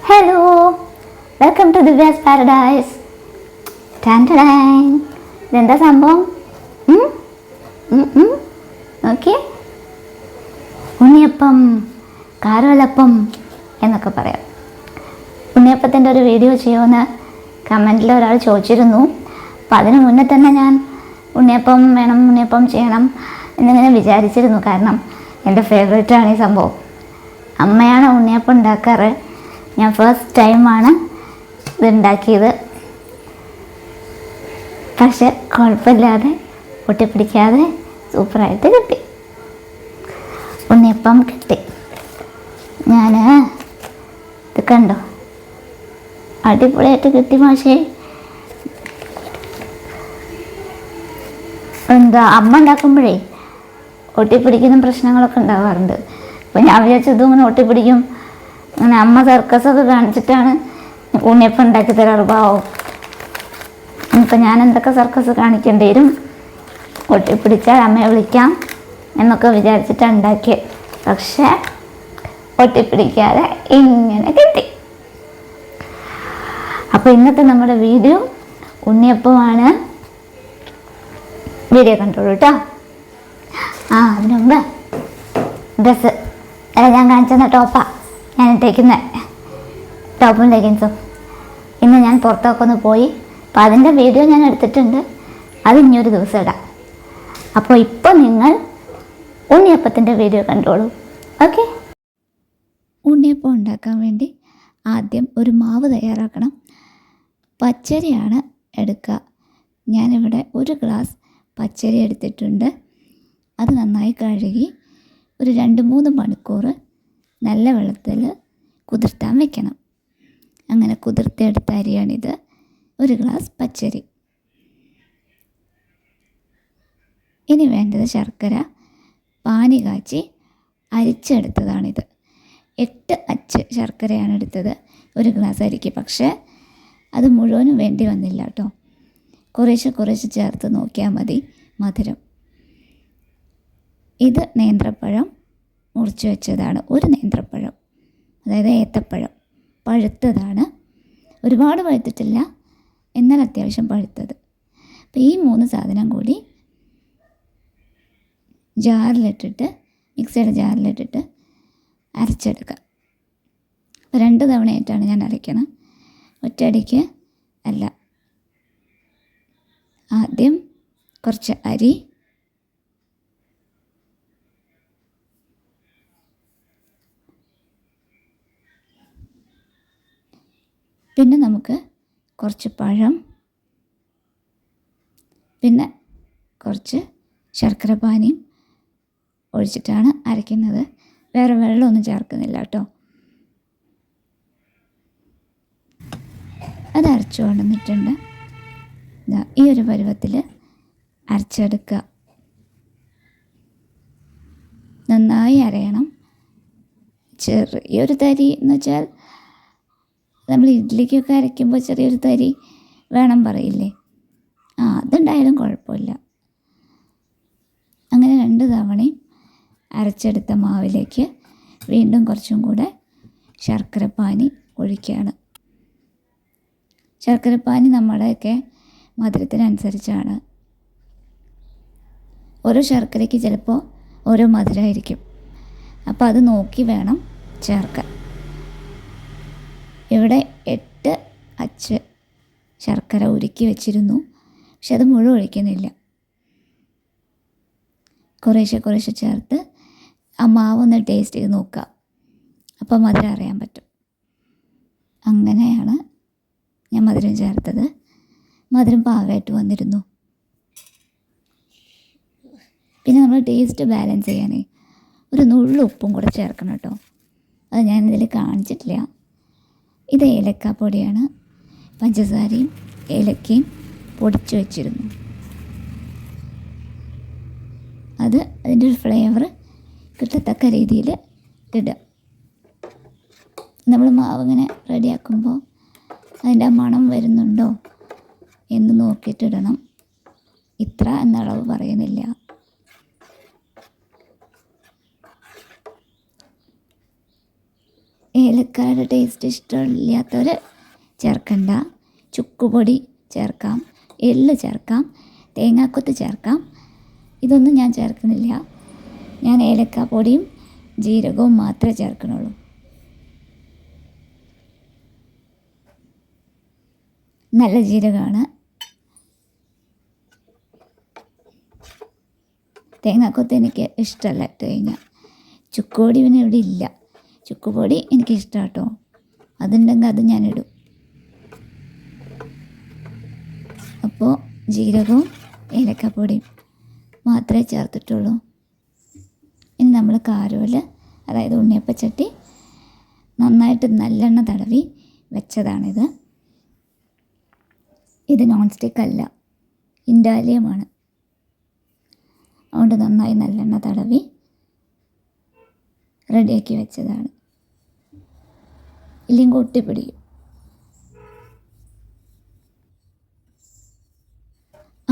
Hello, welcome to Divya's paradise. ഇതെന്താ സംഭവം? Okay, ഉണ്ണിയപ്പം, കാരവലപ്പം എന്നൊക്കെ പറയാം. ഉണ്ണിയപ്പത്തിൻ്റെ ഒരു വീഡിയോ ചെയ്യുമെന്ന് കമൻറ്റിൽ ഒരാൾ ചോദിച്ചിരുന്നു. അപ്പം അതിന് മുന്നേ തന്നെ ഞാൻ ഉണ്ണിയപ്പം വേണം, ഉണ്ണിയപ്പം ചെയ്യണം എന്നിങ്ങനെ വിചാരിച്ചിരുന്നു. കാരണം എൻ്റെ ഫേവറേറ്റാണ് ഈ സംഭവം. അമ്മയാണ് ഉണ്ണിയപ്പം ഉണ്ടാക്കാറ്. ഞാൻ ഫസ്റ്റ് ടൈമാണ് ഇതുണ്ടാക്കിയത്. പക്ഷെ കുഴപ്പമില്ലാതെ ഒട്ടിപ്പിടിക്കാതെ സൂപ്പറായിട്ട് കിട്ടി. ഉണ്ണിയപ്പം കിട്ടി. ഞാൻ ഇത് കണ്ടോ, അടിപൊളിയായിട്ട് കിട്ടി. പക്ഷേ അമ്മ ഉണ്ടാക്കുമ്പോഴേ ഒട്ടിപ്പിടിക്കുന്ന പ്രശ്നങ്ങളൊക്കെ ഉണ്ടാകാറുണ്ട്. അപ്പോൾ ഞാൻ വിചാരിച്ചു ഇതും ഇങ്ങനെ ഒട്ടിപ്പിടിക്കും. അങ്ങനെ അമ്മ സർക്കസൊക്കെ കാണിച്ചിട്ടാണ് ഉണ്ണിയപ്പം ഉണ്ടാക്കി തരാറ്. പാവം. ഇപ്പം ഞാൻ എന്തൊക്കെ സർക്കസ് കാണിക്കേണ്ടി വരും, ഒട്ടിപ്പിടിച്ചാൽ അമ്മയെ വിളിക്കാം എന്നൊക്കെ വിചാരിച്ചിട്ടാണ് ഉണ്ടാക്കിയത്. പക്ഷേ ഒട്ടിപ്പിടിക്കാതെ ഇങ്ങനെ കിട്ടി. അപ്പോൾ ഇന്നത്തെ നമ്മുടെ വീഡിയോ ഉണ്ണിയപ്പമാണ്. വീഡിയോ കണ്ടോളൂ കേട്ടോ. അതിന് മുമ്പ് ഡ്രസ്സ് ഞാൻ കാണിച്ചെന്ന ടോപ്പാണ് ഞാൻ ഇട്ടേക്കുന്നത്. ടോപ്പും ലെഗിൻസും. ഇന്ന് ഞാൻ പുറത്തൊക്കെ ഒന്ന് പോയി. അപ്പോൾ അതിൻ്റെ വീഡിയോ ഞാൻ എടുത്തിട്ടുണ്ട്. അത് ഇനിയൊരു ദിവസം ഇടാം. അപ്പോൾ ഇപ്പോൾ നിങ്ങൾ ഉണ്ണിയപ്പത്തിൻ്റെ വീഡിയോ കണ്ടോളൂ. ഓക്കെ. ഉണ്ണിയപ്പം ഉണ്ടാക്കാൻ വേണ്ടി ആദ്യം ഒരു മാവ് തയ്യാറാക്കണം. പച്ചരിയാണ് എടുക്കുക. ഞാനിവിടെ 1 ഗ്ലാസ് പച്ചരി എടുത്തിട്ടുണ്ട്. അത് നന്നായി കഴുകി ഒരു 2-3 മണിക്കൂർ നല്ല വെള്ളത്തിൽ കുതിർത്താൻ വെക്കണം. അങ്ങനെ കുതിർത്തെടുത്ത അരിയാണിത്. 1 ഗ്ലാസ് പച്ചരി. ഇനി വേണ്ടത് ശർക്കര പാനി കാച്ചി അരിച്ചെടുത്തതാണിത്. 8 അച്ച് ശർക്കരയാണ് എടുത്തത് 1 ഗ്ലാസ് അരിക്ക്. പക്ഷേ അത് മുഴുവനും വേണ്ടി വന്നില്ല കേട്ടോ. കുറേശ്ശെ ചേർത്ത് നോക്കിയാൽ മതി മധുരം. ഇത് നേന്ത്രപ്പഴം മുറിച്ച് വെച്ചതാണ്. 1 നേന്ത്രപ്പഴം, അതായത് ഏത്തപ്പഴം, പഴുത്തതാണ്. ഒരുപാട് പഴുത്തിട്ടില്ല, എന്നാൽ അത്യാവശ്യം പഴുത്തത്. അപ്പോൾ ഈ 3 സാധനം കൂടി മിക്സിയുടെ ജാറിലിട്ടിട്ട് അരച്ചെടുക്കുക. അപ്പോൾ 2 തവണയായിട്ടാണ് ഞാൻ അരയ്ക്കുന്നത്, ഒറ്റയടിക്ക് അല്ല. ആദ്യം കുറച്ച് അരി, പിന്നെ നമുക്ക് കുറച്ച് പഴം, പിന്നെ കുറച്ച് ശർക്കര പാനിയും ഒഴിച്ചിട്ടാണ് അരയ്ക്കുന്നത്. വേറെ വെള്ളമൊന്നും ചേർക്കുന്നില്ല കേട്ടോ. അത് അരച്ചു കൊണ്ടുവന്നിട്ടുണ്ട്. ഈ ഒരു പരുവത്തിൽ അരച്ചെടുക്കുക. നന്നായി അരയണം. ചെറിയൊരു തരി എന്ന് വെച്ചാൽ നമ്മൾ ഇഡ്ഡലിക്കൊക്കെ അരയ്ക്കുമ്പോൾ ചെറിയൊരു തരി വേണം പറയില്ലേ, അതുണ്ടായാലും കുഴപ്പമില്ല. അങ്ങനെ 2 തവണയും അരച്ചെടുത്ത മാവിലേക്ക് വീണ്ടും കുറച്ചും കൂടെ ശർക്കരപ്പാനി ഒഴിക്കുകയാണ്. ശർക്കരപ്പാനി നമ്മുടെയൊക്കെ മധുരത്തിനനുസരിച്ചാണ്. ഓരോ ശർക്കരയ്ക്ക് ചിലപ്പോൾ ഓരോ മധുരമായിരിക്കും. അപ്പോൾ അത് നോക്കി വേണം ചേർക്കാൻ. ഇവിടെ 8 അച്ച് ശർക്കര ഉരുക്കി വെച്ചിരുന്നു. പക്ഷെ അത് മുഴുവൻ ഒഴിക്കുന്നില്ല. കുറേശ്ശെ ചേർത്ത് ആ മാവൊന്ന് ടേസ്റ്റ് ചെയ്ത് നോക്കുക. അപ്പോൾ മധുരം അറിയാൻ പറ്റും. അങ്ങനെയാണ് ഞാൻ മധുരം ചേർത്തത്. മധുരം പാകമായിട്ട് വന്നിരുന്നു. പിന്നെ നമ്മൾ ടേസ്റ്റ് ബാലൻസ് ചെയ്യാനേ ഒരു നുള്ളു ഉപ്പും കൂടെ ചേർക്കണം കേട്ടോ. അത് ഞാനിതിൽ കാണിച്ചിട്ടില്ല. ഇത് ഏലക്കാപ്പൊടിയാണ്. പഞ്ചസാരയും ഏലക്കയും പൊടിച്ച് വെച്ചിരുന്നു. അത് അതിൻ്റെ ഒരു ഫ്ലേവർ കിട്ടത്തക്ക രീതിയിൽ ഇടുക. നമ്മൾ മാവ് ഇങ്ങനെ റെഡിയാക്കുമ്പോൾ അതിൻ്റെ മണം വരുന്നുണ്ടോ എന്ന് നോക്കിയിട്ടിടണം. ഇത്ര എന്നളവ് പറയുന്നില്ല. ഏലക്കായുടെ ടേസ്റ്റ് ഇഷ്ടമില്ലാത്തവർ ചേർക്കണ്ട. ചുക്കുപൊടി ചേർക്കാം, എള്ള് ചേർക്കാം, തേങ്ങാക്കൊത്ത് ചേർക്കാം. ഇതൊന്നും ഞാൻ ചേർക്കുന്നില്ല. ഞാൻ ഏലക്കാപ്പൊടിയും ജീരകവും മാത്രമേ ചേർക്കണുള്ളൂ. നല്ല ജീരകമാണ്. തേങ്ങാക്കൊത്ത് എനിക്ക് ഇഷ്ടമല്ല ഇട്ട് കഴിഞ്ഞാൽ. ചുക്കുപൊടി പിന്നെ ഇവിടെ ഇല്ല. ചുക്കുപൊടി എനിക്കിഷ്ടം കേട്ടോ, അതുണ്ടെങ്കിൽ അത് ഞാനിടും. അപ്പോൾ ജീരകവും ഏലക്കപ്പൊടിയും മാത്രമേ ചേർത്തിട്ടുള്ളൂ. ഇനി നമ്മൾ കാരോല്, അതായത് ഉണ്ണിയപ്പച്ചട്ടി നന്നായിട്ട് നല്ലെണ്ണ തടവി വെച്ചതാണിത്. ഇത് നോൺ സ്റ്റിക്ക് അല്ല, ഇൻഡാലിയമാണ്. അതുകൊണ്ട് നന്നായി നല്ലെണ്ണ തടവി റെഡിയാക്കി വെച്ചതാണ്. ഇല്ലെങ്കിൽ ഒട്ടിപ്പിടിക്കും.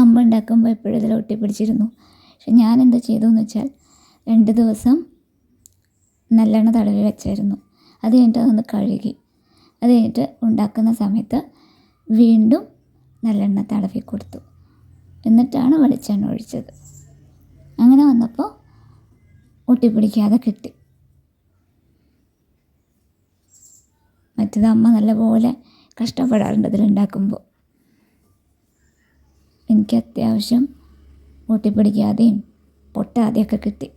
അമ്മ ഉണ്ടാക്കുമ്പോൾ എപ്പോഴും ഇതിൽ ഒട്ടിപ്പിടിച്ചിരുന്നു. പക്ഷെ ഞാനെന്താ ചെയ്തതെന്ന് വെച്ചാൽ 2 ദിവസം നല്ലെണ്ണ തടവി വെച്ചായിരുന്നു. അത് കഴിഞ്ഞിട്ട് അതൊന്ന് കഴുകി, അത് കഴിഞ്ഞിട്ട് ഉണ്ടാക്കുന്ന സമയത്ത് വീണ്ടും നല്ലെണ്ണ തടവി കൊടുത്തു. എന്നിട്ടാണ് വെളിച്ചെണ്ണ ഒഴിച്ചത്. അങ്ങനെ വന്നപ്പോൾ ഒട്ടിപ്പിടിക്കാതെ കിട്ടി. മറ്റേത് അമ്മ നല്ലപോലെ കഷ്ടപ്പെടാറുണ്ട് ഇതിലുണ്ടാക്കുമ്പോൾ. എനിക്ക് അത്യാവശ്യം ഒട്ടിപ്പിടിക്കാതെയും പൊട്ടാതെയൊക്കെ കിട്ടി.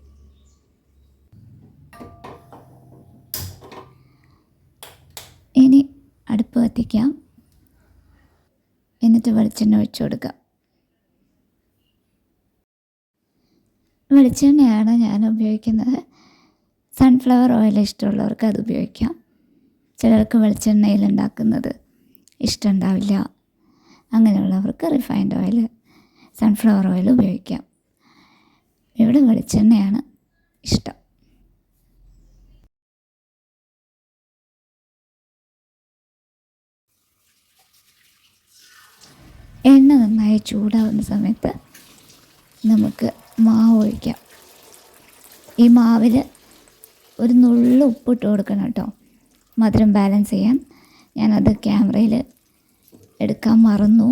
ഇനി അടുപ്പ് കത്തിക്കാം, എന്നിട്ട് വെളിച്ചെണ്ണ ഒഴിച്ചു കൊടുക്കാം. വെളിച്ചെണ്ണയാണ് ഞാൻ ഉപയോഗിക്കുന്നത്. സൺഫ്ലവർ ഓയിൽ ഇഷ്ടമുള്ളവർക്ക് അത് ഉപയോഗിക്കാം. ചിലർക്ക് വെളിച്ചെണ്ണയിൽ ഉണ്ടാക്കുന്നത് ഇഷ്ടമുണ്ടാവില്ല. അങ്ങനെയുള്ളവർക്ക് റിഫൈൻഡ് ഓയിൽ, സൺഫ്ലവർ ഓയിൽ ഉപയോഗിക്കാം. ഇവിടെ വെളിച്ചെണ്ണയാണ് ഇഷ്ടം. എണ്ണ നന്നായി ചൂടാവുന്ന സമയത്ത് നമുക്ക് മാവ് ഒഴിക്കാം. ഈ മാവിൽ ഒരു നുള്ളു ഉപ്പിട്ട് കൊടുക്കണം കേട്ടോ, മധുരം ബാലൻസ് ചെയ്യാൻ. ഞാനത് ക്യാമറയിൽ എടുക്കാൻ മറന്നു.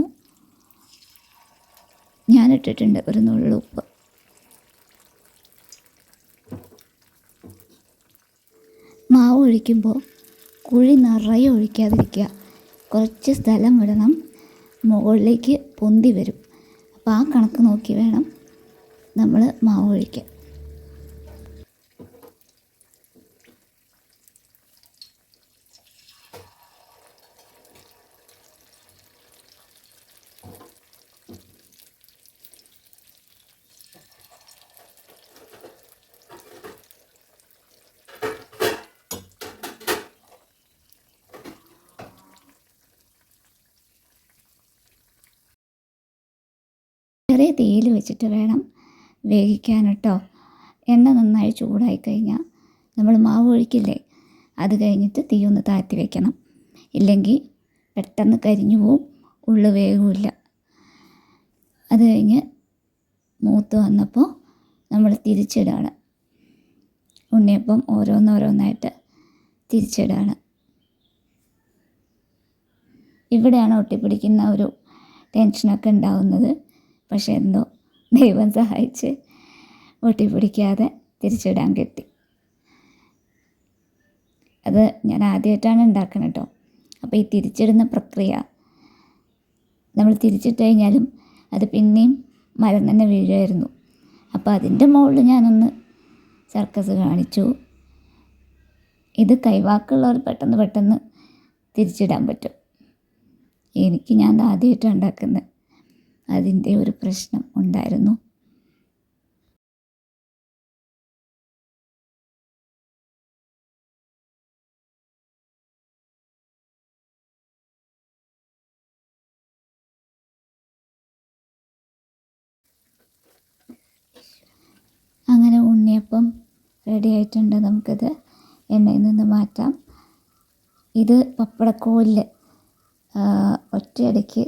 ഞാനിട്ടിട്ടുണ്ട് ഒരു നുള്ളു ഉപ്പ്. മാവ് ഒഴിക്കുമ്പോൾ കുഴി നിറയെ ഒഴിക്കാതിരിക്കുക. കുറച്ച് സ്ഥലം വിടണം, മുകളിലേക്ക് പൊന്തി വരും. അപ്പോൾ ആ കണക്ക് നോക്കി വേണം നമ്മൾ മാവ് ഒഴിക്കാൻ. ചെറിയ തീയിൽ വെച്ചിട്ട് വേണം വേവിക്കാൻ കേട്ടോ. എണ്ണ നന്നായി ചൂടായി കഴിഞ്ഞാൽ നമ്മൾ മാവ് ഒഴിക്കില്ലേ, അത് കഴിഞ്ഞിട്ട് തീ ഒന്ന് താഴ്ത്തി വെക്കണം. ഇല്ലെങ്കിൽ പെട്ടെന്ന് കരിഞ്ഞു പോവും, ഉള്ളു വേവില്ല. അത് കഴിഞ്ഞ് മൂത്ത് വന്നപ്പോൾ നമ്മൾ തിരിച്ചിടാണ്. ഉണ്ണിയപ്പം ഓരോന്നോരോന്നായിട്ട് തിരിച്ചിടാണ്. ഇവിടെയാണ് ഒട്ടിപ്പിടിക്കുന്ന ഒരു ടെൻഷനൊക്കെ ഉണ്ടാവുന്നത്. പക്ഷെ എന്തോ ദൈവം സഹായിച്ച് ഒട്ടിപ്പിടിക്കാതെ തിരിച്ചിടാൻ കിട്ടി. അത് ഞാൻ ആദ്യമായിട്ടാണ് ഉണ്ടാക്കുന്നത് കേട്ടോ. അപ്പോൾ ഈ തിരിച്ചിടുന്ന പ്രക്രിയ, നമ്മൾ തിരിച്ചിട്ട് കഴിഞ്ഞാലും അത് പിന്നെയും മരം തന്നെ വീഴുമായിരുന്നു. അപ്പോൾ അതിൻ്റെ മുകളിൽ ഞാനൊന്ന് സർക്കസ് കാണിച്ചു. ഇത് കൈവാക്കുള്ളവർ പെട്ടെന്ന് തിരിച്ചിടാൻ പറ്റും. ഞാൻ ആദ്യമായിട്ടാണ് ഉണ്ടാക്കുന്നത്. അതിൻ്റെ ഒരു പ്രശ്നം ഉണ്ടായിരുന്നു. അങ്ങനെ ഉണ്ണിയപ്പം റെഡി ആയിട്ടുണ്ട്. നമുക്കിത് എണ്ണയിൽ നിന്ന് മാറ്റാം. ഇത് പപ്പടക്കോലിൽ ഒറ്റയടിക്ക്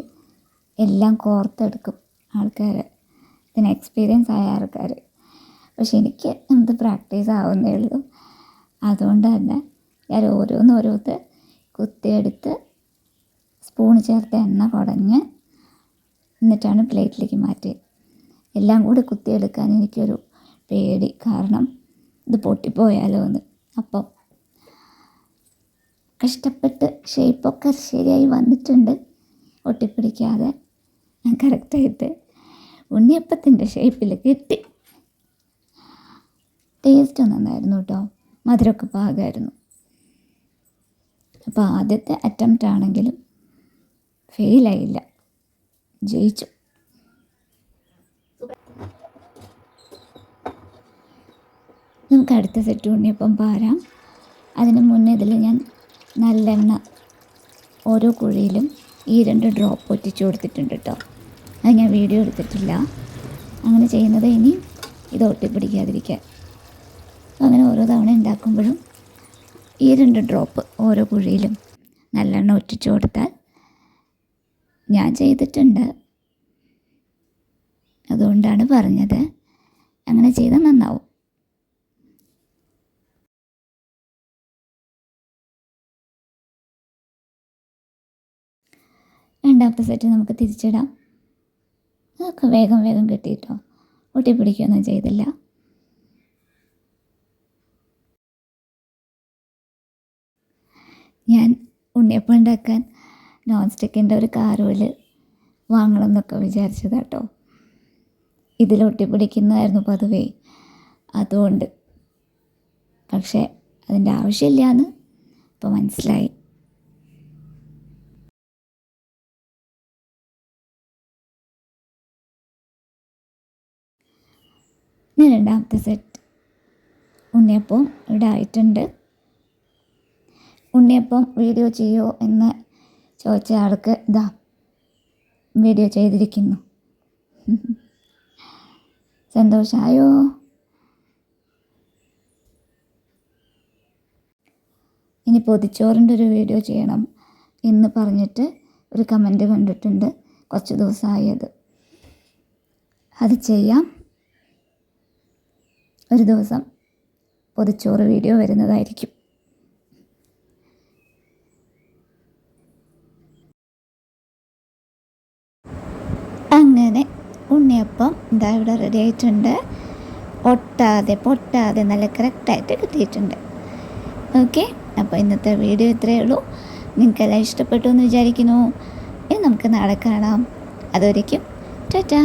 എല്ലാം കോർത്തെടുക്കും ആൾക്കാർ, ഇതിന് എക്സ്പീരിയൻസ് ആയ ആൾക്കാർ. പക്ഷെ എനിക്ക് എന്ത് പ്രാക്ടീസ് ആവുന്നേ ഉള്ളൂ. അതുകൊണ്ട് തന്നെ ഞാൻ ഓരോന്നോരോത്ത് കുത്തിയെടുത്ത് സ്പൂൺ ചേർത്ത് എണ്ണ കുടഞ്ഞ് എന്നിട്ടാണ് പ്ലേറ്റിലേക്ക് മാറ്റി. എല്ലാം കൂടി കുത്തിയെടുക്കാൻ എനിക്കൊരു പേടി, കാരണം ഇത് പൊട്ടിപ്പോയാലോ എന്ന്. അപ്പം കഷ്ടപ്പെട്ട് ഷേപ്പൊക്കെ ശരിയായി വന്നിട്ടുണ്ട്, ഒട്ടിപ്പിടിക്കാതെ കറക്റ്റായിട്ട് ഉണ്ണിയപ്പത്തിൻ്റെ ഷേപ്പിൽ കിട്ടി. ടേസ്റ്റ് നന്നായിരുന്നു കേട്ടോ, മധുരമൊക്കെ പാകമായിരുന്നു. അപ്പോൾ ആദ്യത്തെ അറ്റംപ്റ്റ് ആണെങ്കിലും ഫെയിലായില്ല, ജയിച്ചു. നമുക്ക് അടുത്ത സെറ്റ് ഉണ്ണിയപ്പം പാരാം. അതിന് മുന്നേ ഇതിൽ ഞാൻ നല്ലെണ്ണ ഓരോ കുഴിയിലും ഈ 2 ഡ്രോപ്പ് ഒറ്റിച്ച് കൊടുത്തിട്ടുണ്ട് കേട്ടോ. അത് ഞാൻ വീഡിയോ എടുത്തിട്ടില്ല. അങ്ങനെ ചെയ്യുന്നത് ഇനി ഇത് ഒട്ടിപ്പിടിക്കാതിരിക്കാൻ. അങ്ങനെ ഓരോ തവണ ഉണ്ടാക്കുമ്പോഴും ഈ 2 ഡ്രോപ്പ് ഓരോ കുഴിയിലും നല്ലെണ്ണ ഒറ്റിച്ച് കൊടുത്താൽ, ഞാൻ ചെയ്തിട്ടുണ്ട്, അതുകൊണ്ടാണ് പറഞ്ഞത്, അങ്ങനെ ചെയ്താൽ നന്നാവും. രണ്ടാമത്തെ സെറ്റ് നമുക്ക് തിരിച്ചിടാം. അതൊക്കെ വേഗം വേഗം കിട്ടിയിട്ടോ, ഒട്ടിപ്പിടിക്കുകയൊന്നും ചെയ്തില്ല. ഞാൻ ഉണ്ണിയപ്പം ഉണ്ടാക്കാൻ നോൺ സ്റ്റിക്കിൻ്റെ ഒരു കാരോൽ വാങ്ങണം എന്നൊക്കെ വിചാരിച്ചതാട്ടോ. ഇതിൽ ഒട്ടിപ്പിടിക്കുന്നതായിരുന്നു പതിവേ, അതുകൊണ്ട്. പക്ഷേ അതിൻ്റെ ആവശ്യമില്ല എന്ന് ഇപ്പോൾ മനസ്സിലായി. ഇനി രണ്ടാമത്തെ സെറ്റ് ഉണ്ണിയപ്പം ഇവിടെ ആയിട്ടുണ്ട്. ഉണ്ണിയപ്പം വീഡിയോ ചെയ്യുമോ എന്ന് ചോദിച്ച ആൾക്ക് ഇതാ വീഡിയോ ചെയ്തിരിക്കുന്നു. സന്തോഷമായോ? ഇനി പൊതിച്ചോറിൻ്റെ ഒരു വീഡിയോ ചെയ്യണം എന്ന് പറഞ്ഞിട്ട് ഒരു കമൻറ്റ് കണ്ടിട്ടുണ്ട്, കുറച്ച് ദിവസമായത്. അത് ചെയ്യാം. ഒരു ദിവസം പൊതിച്ചോറ് വീഡിയോ വരുന്നതായിരിക്കും. അങ്ങനെ ഉണ്ണിയപ്പം ഇതാ ഇവിടെ റെഡി ആയിട്ടുണ്ട്. പൊട്ടാതെ നല്ല കറക്റ്റായിട്ട് കിട്ടിയിട്ടുണ്ട്. ഓക്കെ, അപ്പോൾ ഇന്നത്തെ വീഡിയോ ഇത്രയേ ഉള്ളൂ. നിങ്ങൾക്കെല്ലാം ഇഷ്ടപ്പെട്ടു എന്ന് വിചാരിക്കുന്നു. ഇനി നമുക്ക് നാളെ കാണാം. അതുവരേക്കും ടാറ്റാ.